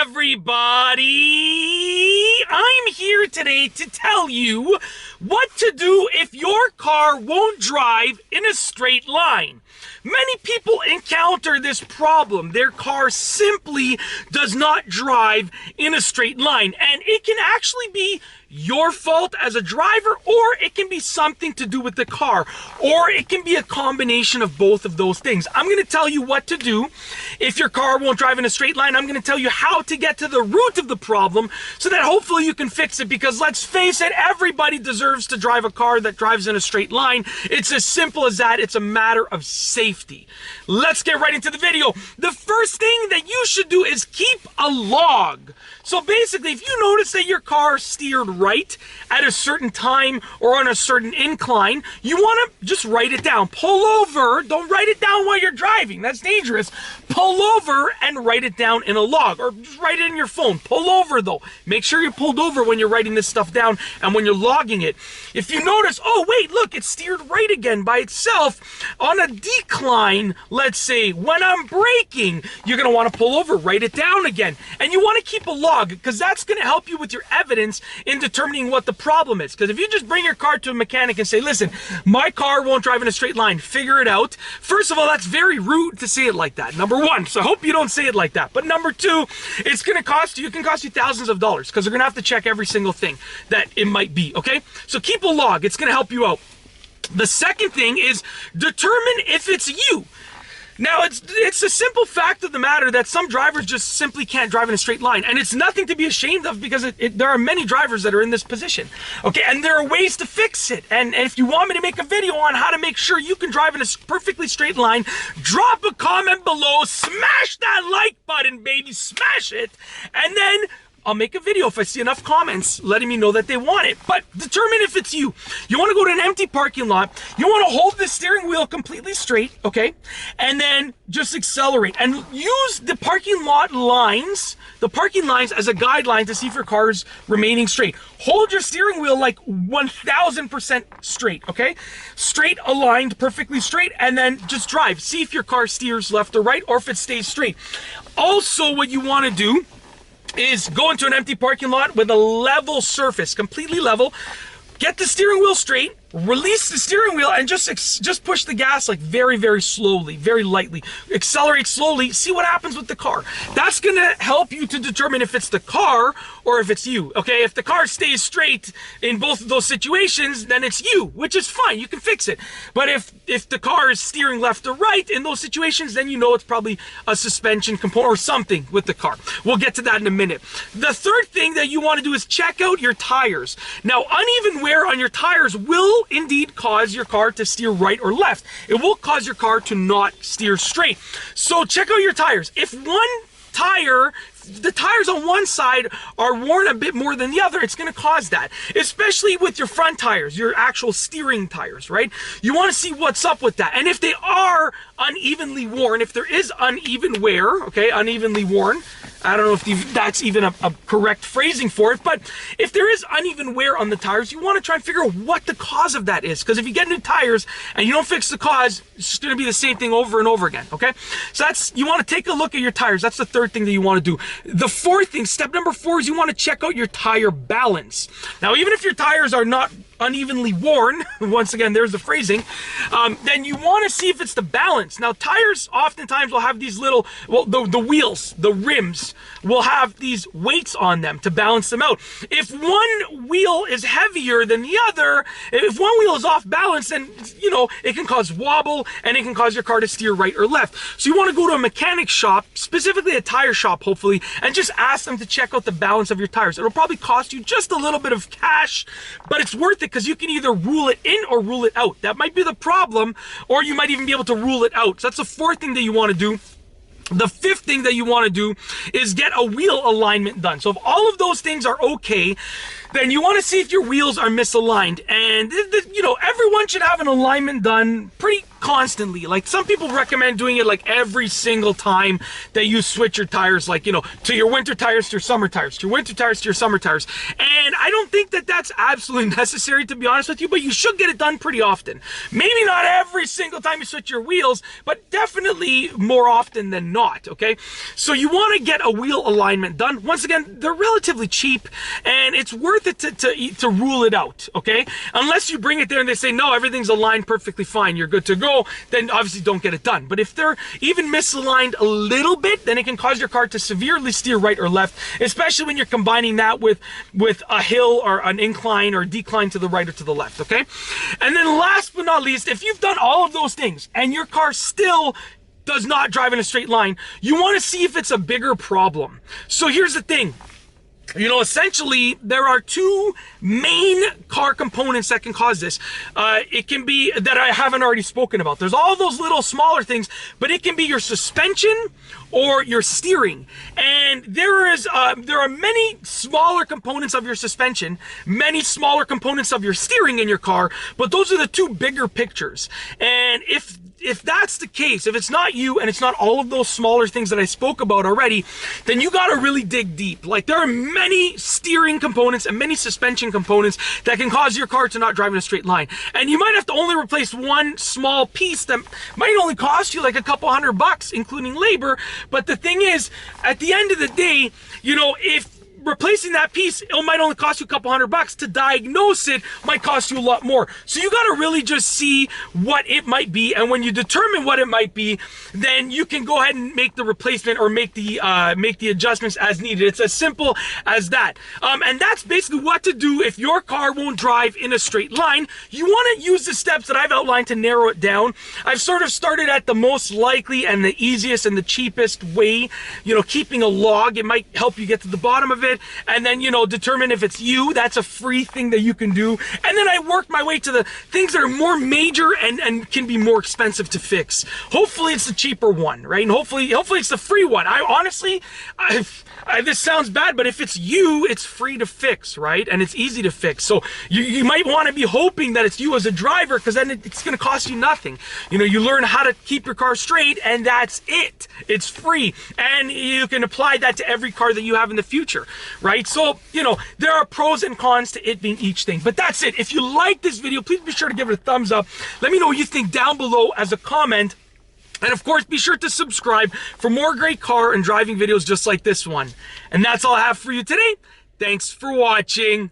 everybody! I'm here today to tell you what to do if your car won't drive in a straight line. Many people encounter this problem. Their car simply does not drive in a straight line, and it can actually be your fault as a driver, or it can be something to do with the car, or it can be a combination of both of those things. I'm going to tell you what to do if your car won't drive in a straight line. I'm going to tell you how to get to the root of the problem so that hopefully you can fix it, because let's face it, everybody deserves to drive a car that drives in a straight line. It's as simple as that. It's a matter of safety. Let's get right into the video. The first thing that you should do is keep a log. So basically, if you notice that your car steered right at a certain time or on a certain incline, you want to just write it down. Pull over. Don't write it down while you're driving. That's dangerous. Pull over and write it down in a log, or just write it in your phone. Pull over though. Make sure you're pulled over when you're writing this stuff down and when you're logging it. If you notice, oh wait, look, it steered right again by itself on a decline, let's say, when I'm braking, you're going to want to pull over, write it down again. And you want to keep a log, because that's going to help you with your evidence in determining what the problem is. Because if you just bring your car to a mechanic and say, listen, my car won't drive in a straight line, figure it out. First of all, that's very rude to say it like that, number one. So I hope you don't say it like that. But number two, it's going to cost you, it can cost you thousands of dollars, because they're going to have to check every single thing that it might be, okay? So keep a log. It's going to help you out. The second thing is determine if it's you. Now, it's a simple fact of the matter that some drivers just simply can't drive in a straight line, and it's nothing to be ashamed of, because there are many drivers that are in this position, okay? And there are ways to fix it, and if you want me to make a video on how to make sure you can drive in a perfectly straight line, drop a comment below, smash that like button, baby, smash it, and then I'll make a video if I see enough comments letting me know that they want it. But determine if it's you. You want to go to an empty parking lot. You want to hold the steering wheel completely straight, okay? And then just accelerate. And use the parking lot lines, as a guideline to see if your car is remaining straight. Hold your steering wheel like 1000% straight, okay? Straight, aligned, perfectly straight, and then just drive. See if your car steers left or right, or if it stays straight. Also, what you want to do is go into an empty parking lot with a level surface, completely level. Get the steering wheel straight, release the steering wheel, and just push the gas like very, very slowly, very lightly. Accelerate slowly, see what happens with the car. That's gonna help you to determine if it's the car or if it's you, okay? If the car stays straight in both of those situations, then it's you, which is fine, you can fix it. But if the car is steering left or right in those situations, then you know it's probably a suspension component or something with the car. We'll get to that in a minute. The third thing that you wanna do is check out your tires. Now, uneven wear on your tires will indeed cause your car to steer right or left. It will cause your car to not steer straight. So check out your tires. If the tires on one side are worn a bit more than the other, it's going to cause that, especially with your front tires, your actual steering tires, right? You want to see what's up with that. And if they are unevenly worn, if there is uneven wear, okay, unevenly worn, I don't know if that's even a correct phrasing for it, but if there is uneven wear on the tires, you want to try and figure out what the cause of that is. Because if you get new tires and you don't fix the cause, it's just going to be the same thing over and over again, okay? So you want to take a look at your tires. That's the third thing that you want to do. The fourth thing, step number 4, is you want to check out your tire balance. Now, even if your tires are not unevenly worn, once again, there's the phrasing, then you want to see if it's the balance. Now, tires oftentimes will have these little, well, the wheels, the rims will have these weights on them to balance them out. If one wheel is heavier than the other, if one wheel is off balance, then, you know, it can cause wobble and it can cause your car to steer right or left. So you want to go to a mechanic shop, specifically a tire shop, hopefully, and just ask them to check out the balance of your tires. It'll probably cost you just a little bit of cash, but it's worth it, because you can either rule it in or rule it out. That might be the problem, or you might even be able to rule it out. So that's the fourth thing that you want to do. The fifth thing that you want to do is get a wheel alignment done. So if all of those things are okay, then you want to see if your wheels are misaligned. And, you know, everyone should have an alignment done pretty constantly. Like some people recommend doing it like every single time that you switch your tires, like, you know, to your winter tires to your summer tires, to your winter tires to your summer tires. And I don't think that that's absolutely necessary, to be honest with you, but you should get it done pretty often. Maybe not every single time you switch your wheels, but definitely more often than not, okay? So you want to get a wheel alignment done. Once again, they're relatively cheap, and it's worth it to rule it out, okay? Unless you bring it there and they say, no, everything's aligned perfectly fine, you're good to go, then obviously don't get it done. But if they're even misaligned a little bit, then it can cause your car to severely steer right or left, especially when you're combining that with a hill or an incline or decline to the right or to the left, okay? And then last but not least, if you've done all of those things and your car still does not drive in a straight line, you want to see if it's a bigger problem. So here's the thing. You know, essentially, there are two main car components that can cause this. It can be that I haven't already spoken about. There's all those little smaller things, but it can be your suspension or your steering. And there are many smaller components of your suspension, many smaller components of your steering in your car, but those are the two bigger pictures. And if that's the case, if it's not you and it's not all of those smaller things that I spoke about already, then you got to really dig deep. Like, there are many steering components and many suspension components that can cause your car to not drive in a straight line. And you might have to only replace one small piece that might only cost you like a couple $100, including labor. But the thing is, at the end of the day, you know, if replacing that piece, it might only cost you a couple $100. To diagnose it might cost you a lot more. So you got to really just see what it might be, and when you determine what it might be, then you can go ahead and make the replacement or make the adjustments as needed. It's as simple as that. And that's basically what to do if your car won't drive in a straight line. You want to use the steps that I've outlined to narrow it down. I've sort of started at the most likely and the easiest and the cheapest way. You know, keeping a log, it might help you get to the bottom of it. And then, you know, determine if it's you. That's a free thing that you can do. And then I worked my way to the things that are more major and can be more expensive to fix. Hopefully it's the cheaper one, right? And hopefully it's the free one. I honestly, this sounds bad, but if it's you, it's free to fix, right? And it's easy to fix. So you might want to be hoping that it's you as a driver, because then it's going to cost you nothing. You know, you learn how to keep your car straight, and that's it. It's free. And you can apply that to every car that you have in the future, right? So, you know, there are pros and cons to it being each thing. But that's it. If you like this video, please be sure to give it a thumbs up. Let me know what you think down below as a comment. And of course, be sure to subscribe for more great car and driving videos just like this one. And that's all I have for you today. Thanks for watching.